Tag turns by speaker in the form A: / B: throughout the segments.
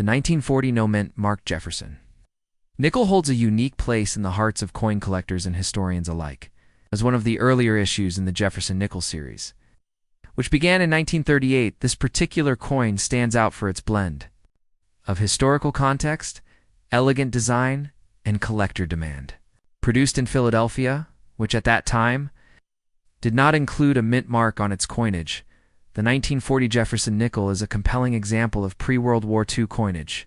A: The 1940 no mint marked Jefferson. Nickel holds a unique place in the hearts of coin collectors and historians alike, as one of the earlier issues in the Jefferson nickel series. Which began in 1938, this particular coin stands out for its blend of historical context, elegant design, and collector demand. Produced in Philadelphia, which at that time did not include a mint mark on its coinage, the 1940 Jefferson nickel is a compelling example of pre-World War II coinage.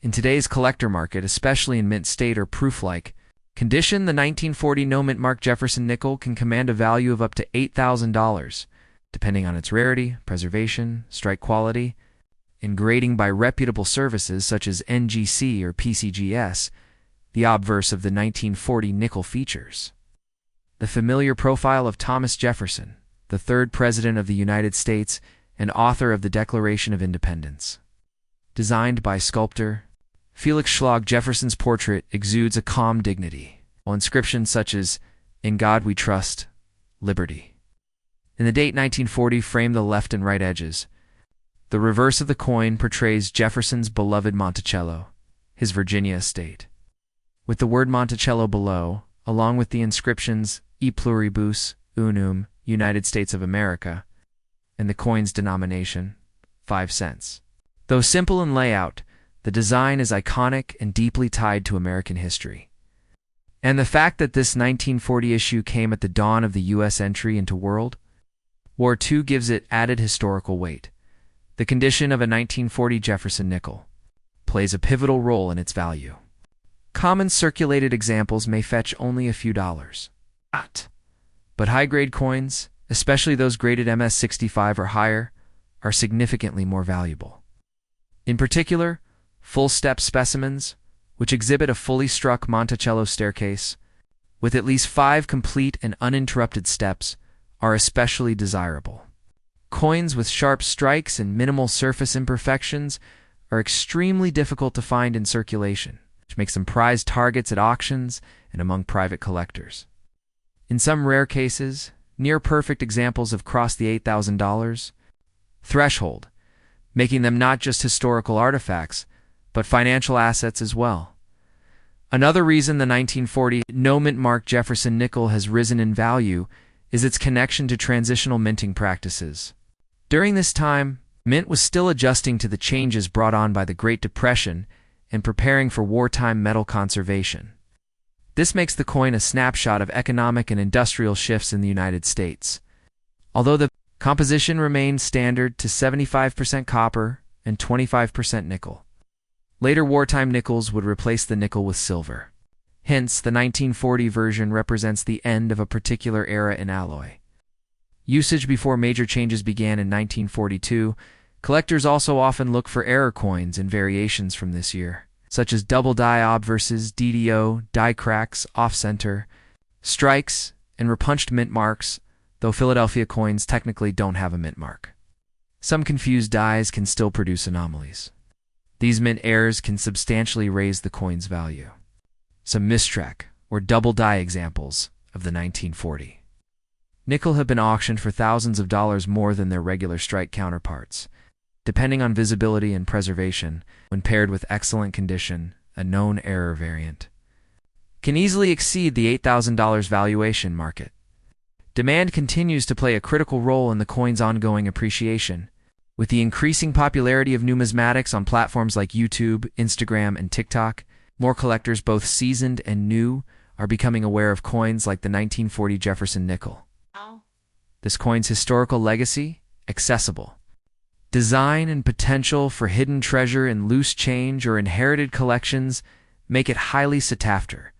A: In today's collector market, especially in mint state or proof-like condition, the 1940 no mint mark Jefferson nickel can command a value of up to $8,000, depending on its rarity, preservation, strike quality, and grading by reputable services such as NGC or PCGS, the obverse of the 1940 nickel features. The familiar profile of Thomas Jefferson, the third President of the United States and author of the Declaration of Independence. Designed by sculptor Felix Schlag, Jefferson's portrait exudes a calm dignity, while inscriptions such as, "In God We Trust, Liberty," and the date 1940 frame the left and right edges. The reverse of the coin portrays Jefferson's beloved Monticello, his Virginia estate, with the word Monticello below, along with the inscriptions E pluribus unum United States of America, and the coin's denomination, 5 cents. Though simple in layout, the design is iconic and deeply tied to American history. And the fact that this 1940 issue came at the dawn of the U.S. entry into World War II gives it added historical weight. The condition of a 1940 Jefferson nickel plays a pivotal role in its value. Common circulated examples may fetch only a few dollars. But high-grade coins, especially those graded MS-65 or higher, are significantly more valuable. In particular, full-step specimens, which exhibit a fully struck Monticello staircase, with at least 5 complete and uninterrupted steps, are especially desirable. Coins with sharp strikes and minimal surface imperfections are extremely difficult to find in circulation, which makes them prized targets at auctions and among private collectors. In some rare cases, near-perfect examples have crossed the $8,000 threshold, making them not just historical artifacts, but financial assets as well. Another reason the 1940 no mint mark Jefferson nickel has risen in value is its connection to transitional minting practices. During this time, mint was still adjusting to the changes brought on by the Great Depression and preparing for wartime metal conservation. This makes the coin a snapshot of economic and industrial shifts in the United States. Although the composition remained standard to 75% copper and 25% nickel, later wartime nickels would replace the nickel with silver. Hence, the 1940 version represents the end of a particular era in alloy. Usage before major changes began in 1942, collectors also often look for error coins and variations from this year, such as double die obverses, DDO, die cracks, off-center, strikes, and repunched mint marks, though Philadelphia coins technically don't have a mint mark. Some confused dies can still produce anomalies. These mint errors can substantially raise the coin's value. Some mistrack or double die examples of the 1940 nickel have been auctioned for thousands of dollars more than their regular strike counterparts. Depending on visibility and preservation, when paired with excellent condition, a known error variant can easily exceed the $8,000 valuation market. Demand continues to play a critical role in the coin's ongoing appreciation. With the increasing popularity of numismatics on platforms like YouTube, Instagram, and TikTok, more collectors, both seasoned and new, are becoming aware of coins like the 1940 Jefferson nickel. This coin's historical legacy, accessible design, and potential for hidden treasure in loose change or inherited collections make it highly sought-after.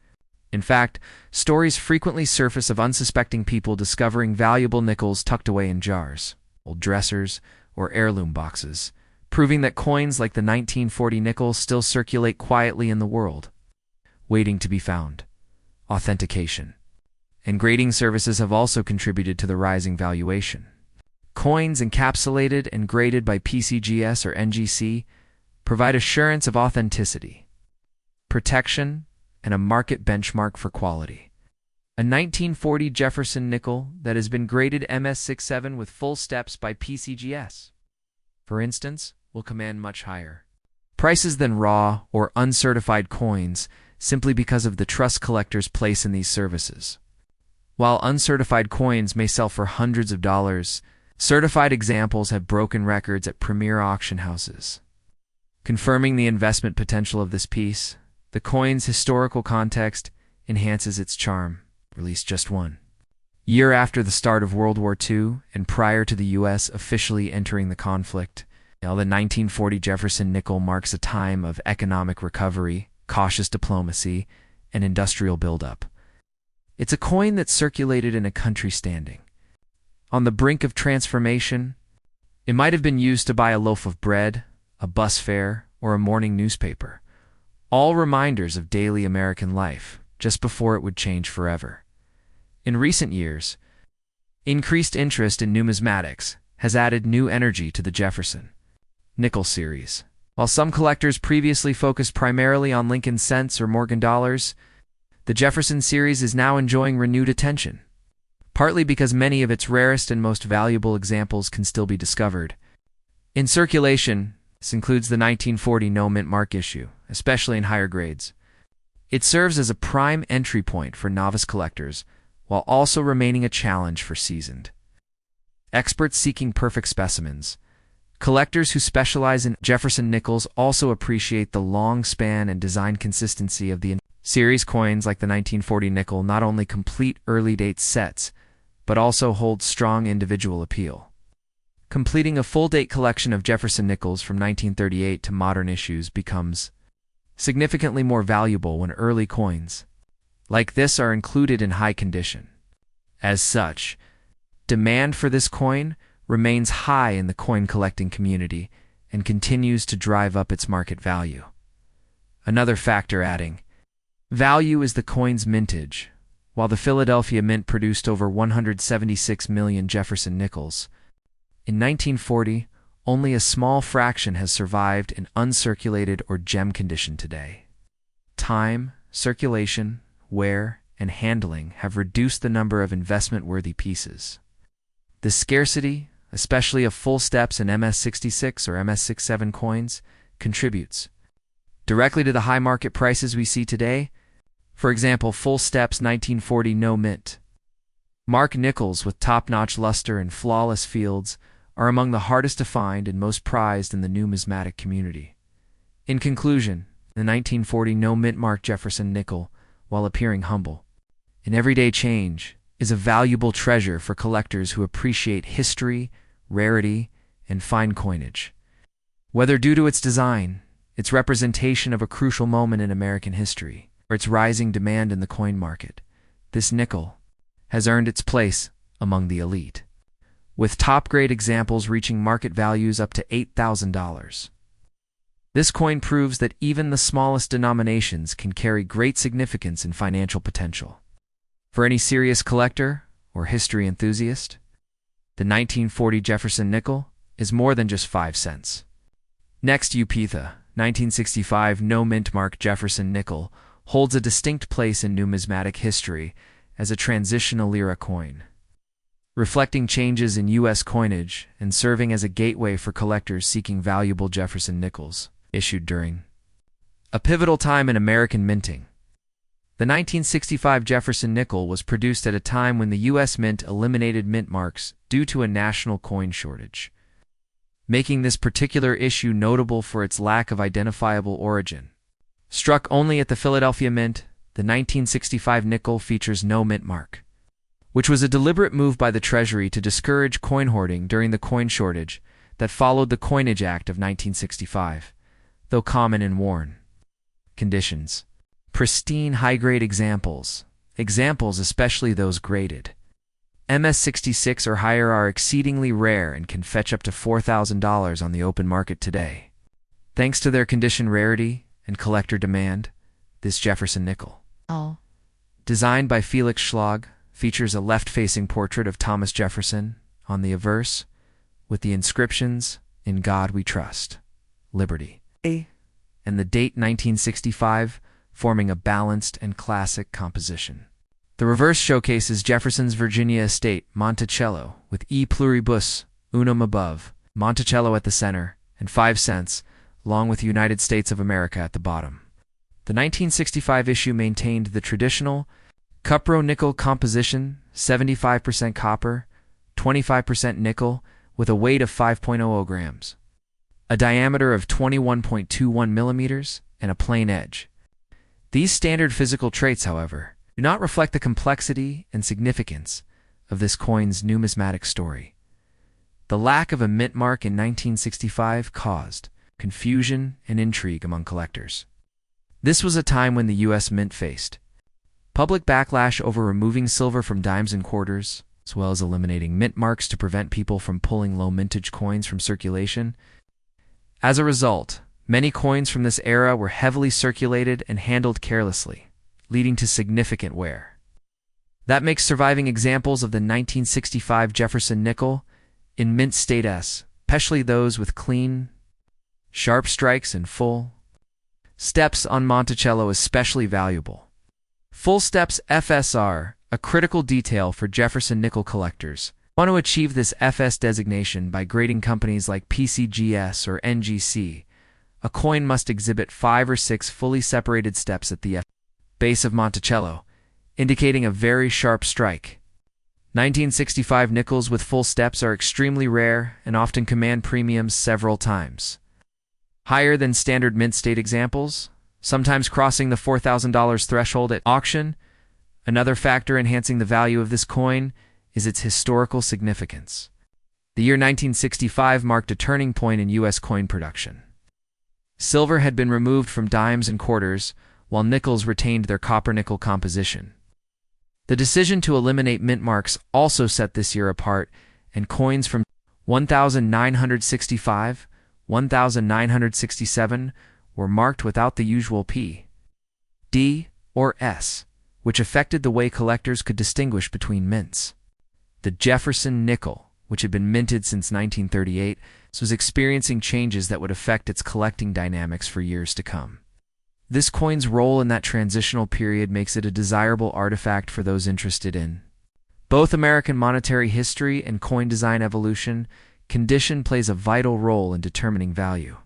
A: In fact, stories frequently surface of unsuspecting people discovering valuable nickels tucked away in jars, old dressers, or heirloom boxes, proving that coins like the 1940 nickel still circulate quietly in the world, waiting to be found. Authentication and grading services have also contributed to the rising valuation. Coins encapsulated and graded by PCGS or NGC provide assurance of authenticity, protection, and a market benchmark for quality. A 1940 Jefferson nickel that has been graded MS-67 with full steps by PCGS, for instance, will command much higher prices than raw or uncertified coins simply because of the trust collectors place in these services. While uncertified coins may sell for hundreds of dollars, certified examples have broken records at premier auction houses. Confirming the investment potential of this piece, the coin's historical context enhances its charm. Released just one year after the start of World War II and prior to the U.S. officially entering the conflict, the 1940 Jefferson nickel marks a time of economic recovery, cautious diplomacy, and industrial buildup. It's a coin that circulated in a country standing on the brink of transformation. It might have been used to buy a loaf of bread, a bus fare, or a morning newspaper, all reminders of daily American life just before it would change forever. In recent years, increased interest in numismatics has added new energy to the Jefferson nickel series. While some collectors previously focused primarily on Lincoln cents or Morgan dollars, the Jefferson series is now enjoying renewed attention, partly because many of its rarest and most valuable examples can still be discovered. In circulation, this includes the 1940 no-mint mark issue, especially in higher grades. It serves as a prime entry point for novice collectors, while also remaining a challenge for seasoned experts seeking perfect specimens. Collectors who specialize in Jefferson nickels also appreciate the long span and design consistency of the series. Coins like the 1940 nickel not only complete early-date sets, but also hold strong individual appeal. Completing a full-date collection of Jefferson nickels from 1938 to modern issues becomes significantly more valuable when early coins like this are included in high condition. As such, demand for this coin remains high in the coin collecting community and continues to drive up its market value. Another factor adding value is the coin's mintage. While the Philadelphia Mint produced over 176 million Jefferson nickels, in 1940, only a small fraction has survived in uncirculated or gem condition today. Time, circulation, wear, and handling have reduced the number of investment-worthy pieces. The scarcity, especially of full steps in MS-66 or MS-67 coins, contributes directly to the high market prices we see today. For example, full steps 1940 no mint mark nickels with top-notch luster and flawless fields are among the hardest to find and most prized in the numismatic community. In conclusion, the 1940 no mint mark Jefferson nickel, while appearing humble in everyday change, is a valuable treasure for collectors who appreciate history, rarity, and fine coinage. Whether due to its design, its representation of a crucial moment in American history, or its rising demand in the coin market, this nickel has earned its place among the elite, with top-grade examples reaching market values up to $8,000. This coin proves that even the smallest denominations can carry great significance and financial potential. For any serious collector or history enthusiast, the 1940 Jefferson nickel is more than just 5 cents. Next, Upetha, 1965 no-mint mark Jefferson nickel, holds a distinct place in numismatic history as a transitional era coin, reflecting changes in U.S. coinage and serving as a gateway for collectors seeking valuable Jefferson nickels, issued during a pivotal time in American minting. The 1965 Jefferson nickel was produced at a time when the U.S. Mint eliminated mint marks due to a national coin shortage, making this particular issue notable for its lack of identifiable origin. Struck only at the Philadelphia Mint, the 1965 nickel features no mint mark, which was a deliberate move by the Treasury to discourage coin hoarding during the coin shortage that followed the Coinage Act of 1965, though common in worn conditions. Pristine high-grade examples, especially those graded MS-66 or higher, are exceedingly rare and can fetch up to $4,000 on the open market today. Thanks to their condition rarity and collector demand, this Jefferson nickel, designed by Felix Schlag, features a left-facing portrait of Thomas Jefferson on the obverse, with the inscriptions, "In God We Trust, Liberty," and the date 1965, forming a balanced and classic composition. The reverse showcases Jefferson's Virginia estate, Monticello, with E pluribus unum above, Monticello at the center, and 5 cents, along with United States of America at the bottom. The 1965 issue maintained the traditional cupro-nickel composition, 75% copper, 25% nickel, with a weight of 5.00 grams, a diameter of 21.21 millimeters, and a plain edge. These standard physical traits, however, do not reflect the complexity and significance of this coin's numismatic story. The lack of a mint mark in 1965 caused confusion and intrigue among collectors. This was a time when the U.S. Mint faced public backlash over removing silver from dimes and quarters, as well as eliminating mint marks to prevent people from pulling low mintage coins from circulation. As a result, many coins from this era were heavily circulated and handled carelessly, leading to significant wear. That makes surviving examples of the 1965 Jefferson nickel in mint state, especially those with clean, sharp strikes and full steps on Monticello, especially valuable. Full steps FSR, a critical detail for Jefferson nickel collectors, want to achieve this FS designation by grading companies like PCGS or NGC. A coin must exhibit 5 or 6 fully separated steps at the base of Monticello, indicating a very sharp strike. 1965 nickels with full steps are extremely rare and often command premiums several times higher than standard mint state examples, sometimes crossing the $4,000 threshold at auction. Another factor enhancing the value of this coin is its historical significance. The year 1965 marked a turning point in U.S. coin production. Silver had been removed from dimes and quarters, while nickels retained their copper-nickel composition. The decision to eliminate mint marks also set this year apart, and coins from 1965, 1967 were marked without the usual P, D, or S, which affected the way collectors could distinguish between mints. The Jefferson nickel, which had been minted since 1938, was experiencing changes that would affect its collecting dynamics for years to come. This coin's role in that transitional period makes it a desirable artifact for those interested in both American monetary history and coin design evolution. Condition plays a vital role in determining value.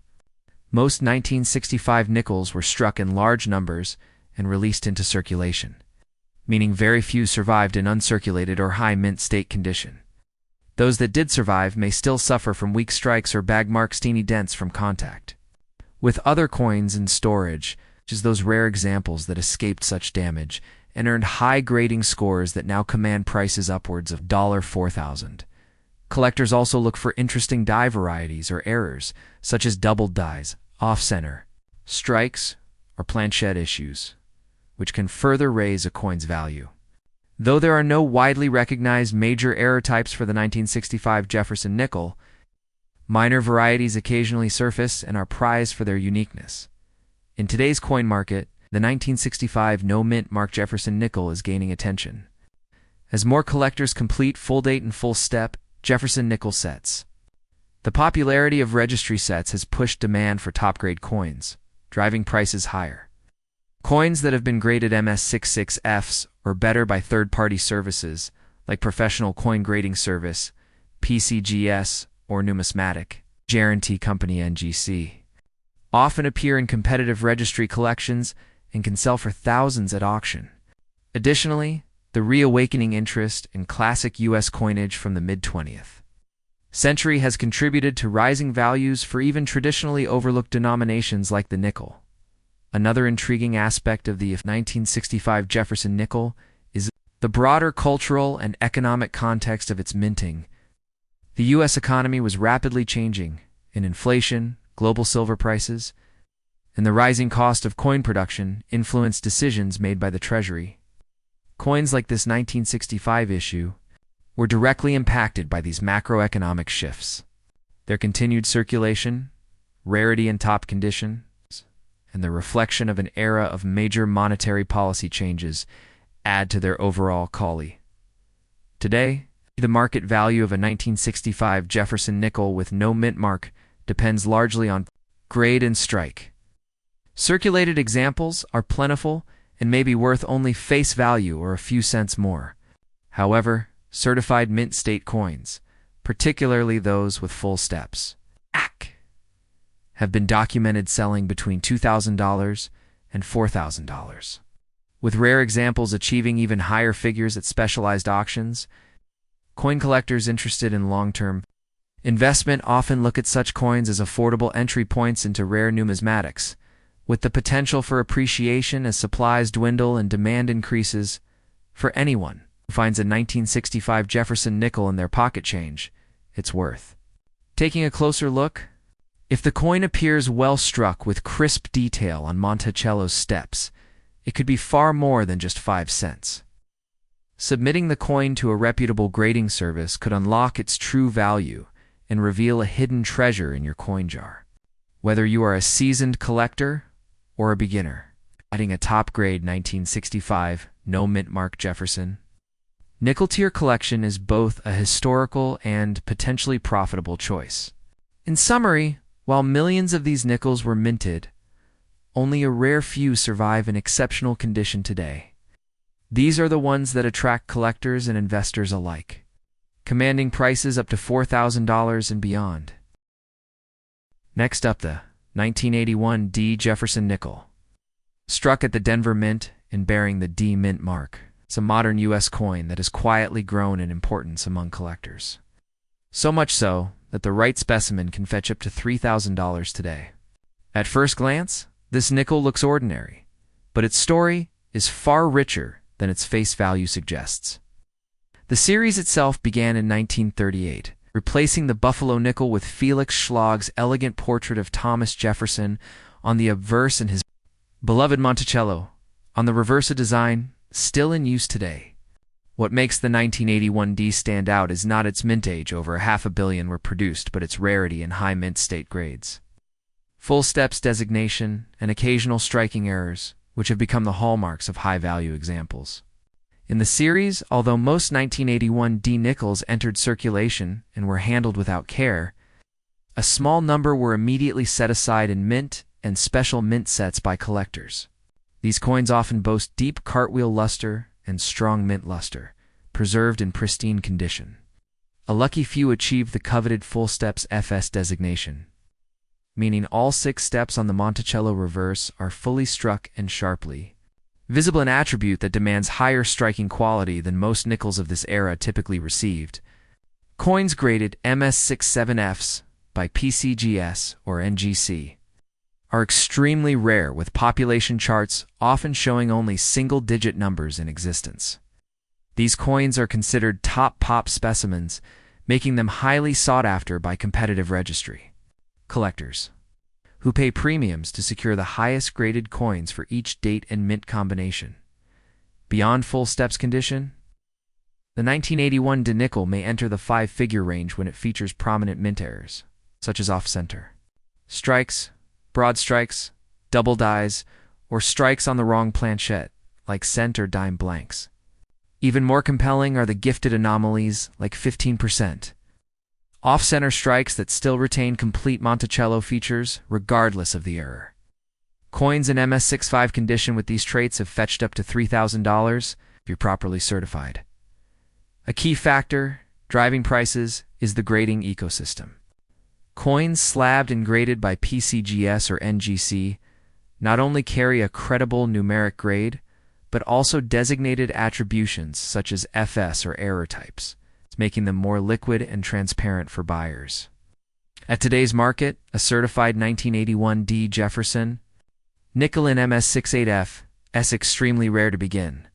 A: Most 1965 nickels were struck in large numbers and released into circulation, meaning very few survived in uncirculated or high mint state condition. Those that did survive may still suffer from weak strikes or bag marks, teeny dents from contact with other coins in storage, such as those rare examples that escaped such damage and earned high grading scores that now command prices upwards of $4,000. Collectors also look for interesting die varieties or errors, such as doubled dies, off-center, strikes, or planchette issues, which can further raise a coin's value. Though there are no widely recognized major error types for the 1965 Jefferson nickel, minor varieties occasionally surface and are prized for their uniqueness. In today's coin market, the 1965 no-mint mark Jefferson nickel is gaining attention. As more collectors complete full date and full step Jefferson nickel sets, the popularity of registry sets has pushed demand for top-grade coins, driving prices higher. Coins that have been graded MS66Fs or better by third-party services, like Professional Coin Grading Service, PCGS, or Numismatic Guarantee Company NGC, often appear in competitive registry collections and can sell for thousands at auction. Additionally, the reawakening interest in classic U.S. coinage from the mid-20th century has contributed to rising values for even traditionally overlooked denominations like the nickel. Another intriguing aspect of the 1965 Jefferson nickel is the broader cultural and economic context of its minting. The U.S. economy was rapidly changing, and inflation, global silver prices, and the rising cost of coin production influenced decisions made by the Treasury. Coins like this 1965 issue were directly impacted by these macroeconomic shifts. Their continued circulation, rarity and top condition, and the reflection of an era of major monetary policy changes add to their overall quality. Today, the market value of a 1965 Jefferson nickel with no mint mark depends largely on grade and strike. Circulated examples are plentiful and may be worth only face value or a few cents more. However, certified mint state coins, particularly those with full steps, have been documented selling between $2,000 and $4,000, with rare examples achieving even higher figures at specialized auctions. Coin collectors interested in long-term investment often look at such coins as affordable entry points into rare numismatics, with the potential for appreciation as supplies dwindle and demand increases. For anyone who finds a 1965 Jefferson nickel in their pocket change, it's worth taking a closer look. If the coin appears well struck with crisp detail on Monticello's steps, it could be far more than just 5 cents. Submitting the coin to a reputable grading service could unlock its true value and reveal a hidden treasure in your coin jar. Whether you are a seasoned collector or a beginner, adding a top-grade 1965 no-mint mark Jefferson nickel-tier collection is both a historical and potentially profitable choice. In summary, while millions of these nickels were minted, only a rare few survive in exceptional condition today. These are the ones that attract collectors and investors alike, commanding prices up to $4,000 and beyond. Next up, the 1981 D Jefferson nickel, struck at the Denver Mint and bearing the D Mint mark. It's a modern U.S. coin that has quietly grown in importance among collectors. So much so that the right specimen can fetch up to $3,000 today. At first glance, this nickel looks ordinary, but its story is far richer than its face value suggests. The series itself began in 1938, replacing the Buffalo nickel with Felix Schlag's elegant portrait of Thomas Jefferson on the obverse and his beloved Monticello on the reverse, a design still in use today. What makes the 1981 D stand out is not its mintage, over 500 million were produced, but its rarity and high mint state grades. Full steps designation and occasional striking errors, which have become the hallmarks of high-value examples. In the series, although most 1981 D nickels entered circulation and were handled without care, a small number were immediately set aside in mint and special mint sets by collectors. These coins often boast deep cartwheel luster and strong mint luster, preserved in pristine condition. A lucky few achieve the coveted full steps FS designation, meaning all 6 steps on the Monticello reverse are fully struck and sharply visible, an attribute that demands higher striking quality than most nickels of this era typically received. Coins graded MS67Fs by PCGS or NGC are extremely rare, with population charts often showing only single-digit numbers in existence. These coins are considered top pop specimens, making them highly sought after by competitive registry collectors, who pay premiums to secure the highest graded coins for each date and mint combination. Beyond full steps condition, the 1981 D nickel may enter the 5-figure range when it features prominent mint errors, such as off-center strikes, broad strikes, double dies, or strikes on the wrong planchette, like cent or dime blanks. Even more compelling are the gifted anomalies, like 15% off-center strikes that still retain complete Monticello features, regardless of the error. Coins in MS65 condition with these traits have fetched up to $3,000 if you're properly certified. A key factor driving prices is the grading ecosystem. Coins slabbed and graded by PCGS or NGC not only carry a credible numeric grade, but also designated attributions such as FS or error types, making them more liquid and transparent for buyers. At today's market, a certified 1981 D Jefferson nickel in MS68F is extremely rare to begin,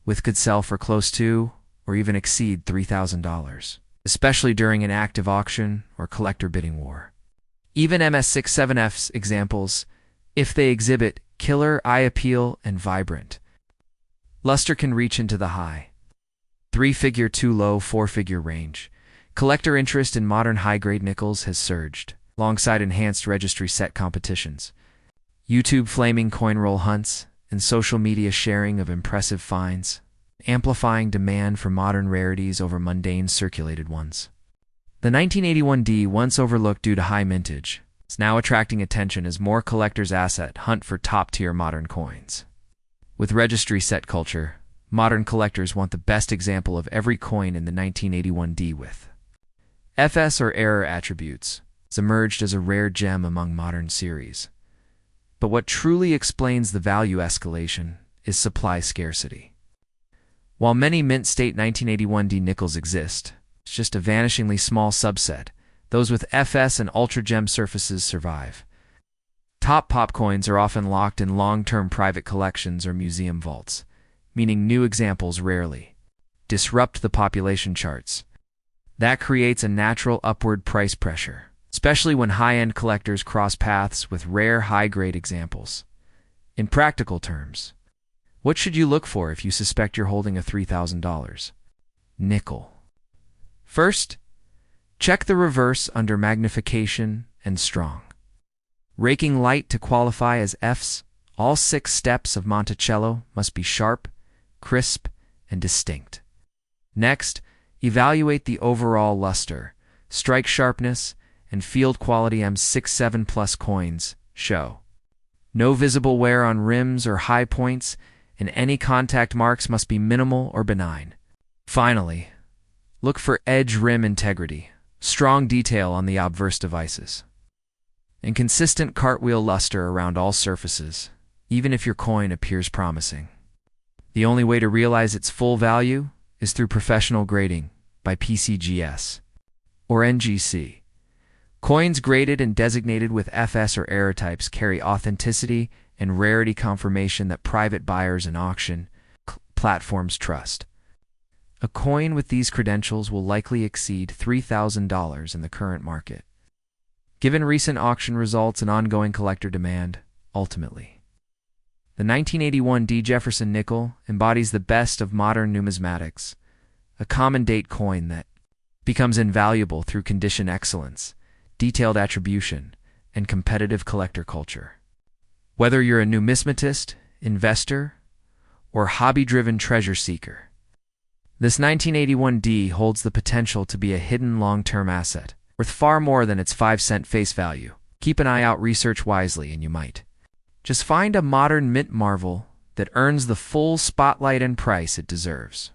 A: with could sell for close to or even exceed $3,000. Especially during an active auction or collector bidding war. Even MS67F's examples, if they exhibit killer eye appeal and vibrant luster, can reach into the high 3-figure to low 4-figure range. Collector interest in modern high-grade nickels has surged, alongside enhanced registry set competitions, YouTube flaming coin roll hunts, and social media sharing of impressive finds, amplifying demand for modern rarities over mundane circulated ones. The 1981 D, once overlooked due to high mintage, is now attracting attention as more collectors' asset hunt for top-tier modern coins. With registry set culture, modern collectors want the best example of every coin in the 1981 D with FS or error attributes, has emerged as a rare gem among modern series. But what truly explains the value escalation is supply scarcity. While many mint state 1981D nickels exist, it's just a vanishingly small subset. Those with FS and ultra gem surfaces survive. Top pop coins are often locked in long-term private collections or museum vaults, meaning new examples rarely disrupt the population charts. That creates a natural upward price pressure, especially when high-end collectors cross paths with rare high-grade examples. In practical terms, what should you look for if you suspect you're holding a $3,000 nickel? First, check the reverse under magnification and strong. Raking light to qualify as Fs, all 6 steps of Monticello must be sharp, crisp, and distinct. Next, evaluate the overall luster, strike sharpness, and field quality. M67 plus coins show no visible wear on rims or high points, and any contact marks must be minimal or benign. Finally, look for edge rim integrity, strong detail on the obverse devices, and consistent cartwheel luster around all surfaces, even if your coin appears promising. The only way to realize its full value is through professional grading by PCGS or NGC. Coins graded and designated with FS or error types carry authenticity and rarity confirmation that private buyers and auction platforms trust. A coin with these credentials will likely exceed $3,000 in the current market, given recent auction results and ongoing collector demand. Ultimately, the 1981D Jefferson nickel embodies the best of modern numismatics, a common date coin that becomes invaluable through condition excellence, detailed attribution, and competitive collector culture. Whether you're a numismatist, investor, or hobby-driven treasure seeker, this 1981D holds the potential to be a hidden long-term asset, worth far more than its 5-cent face value. Keep an eye out, research wisely, and you might just find a modern mint marvel that earns the full spotlight and price it deserves.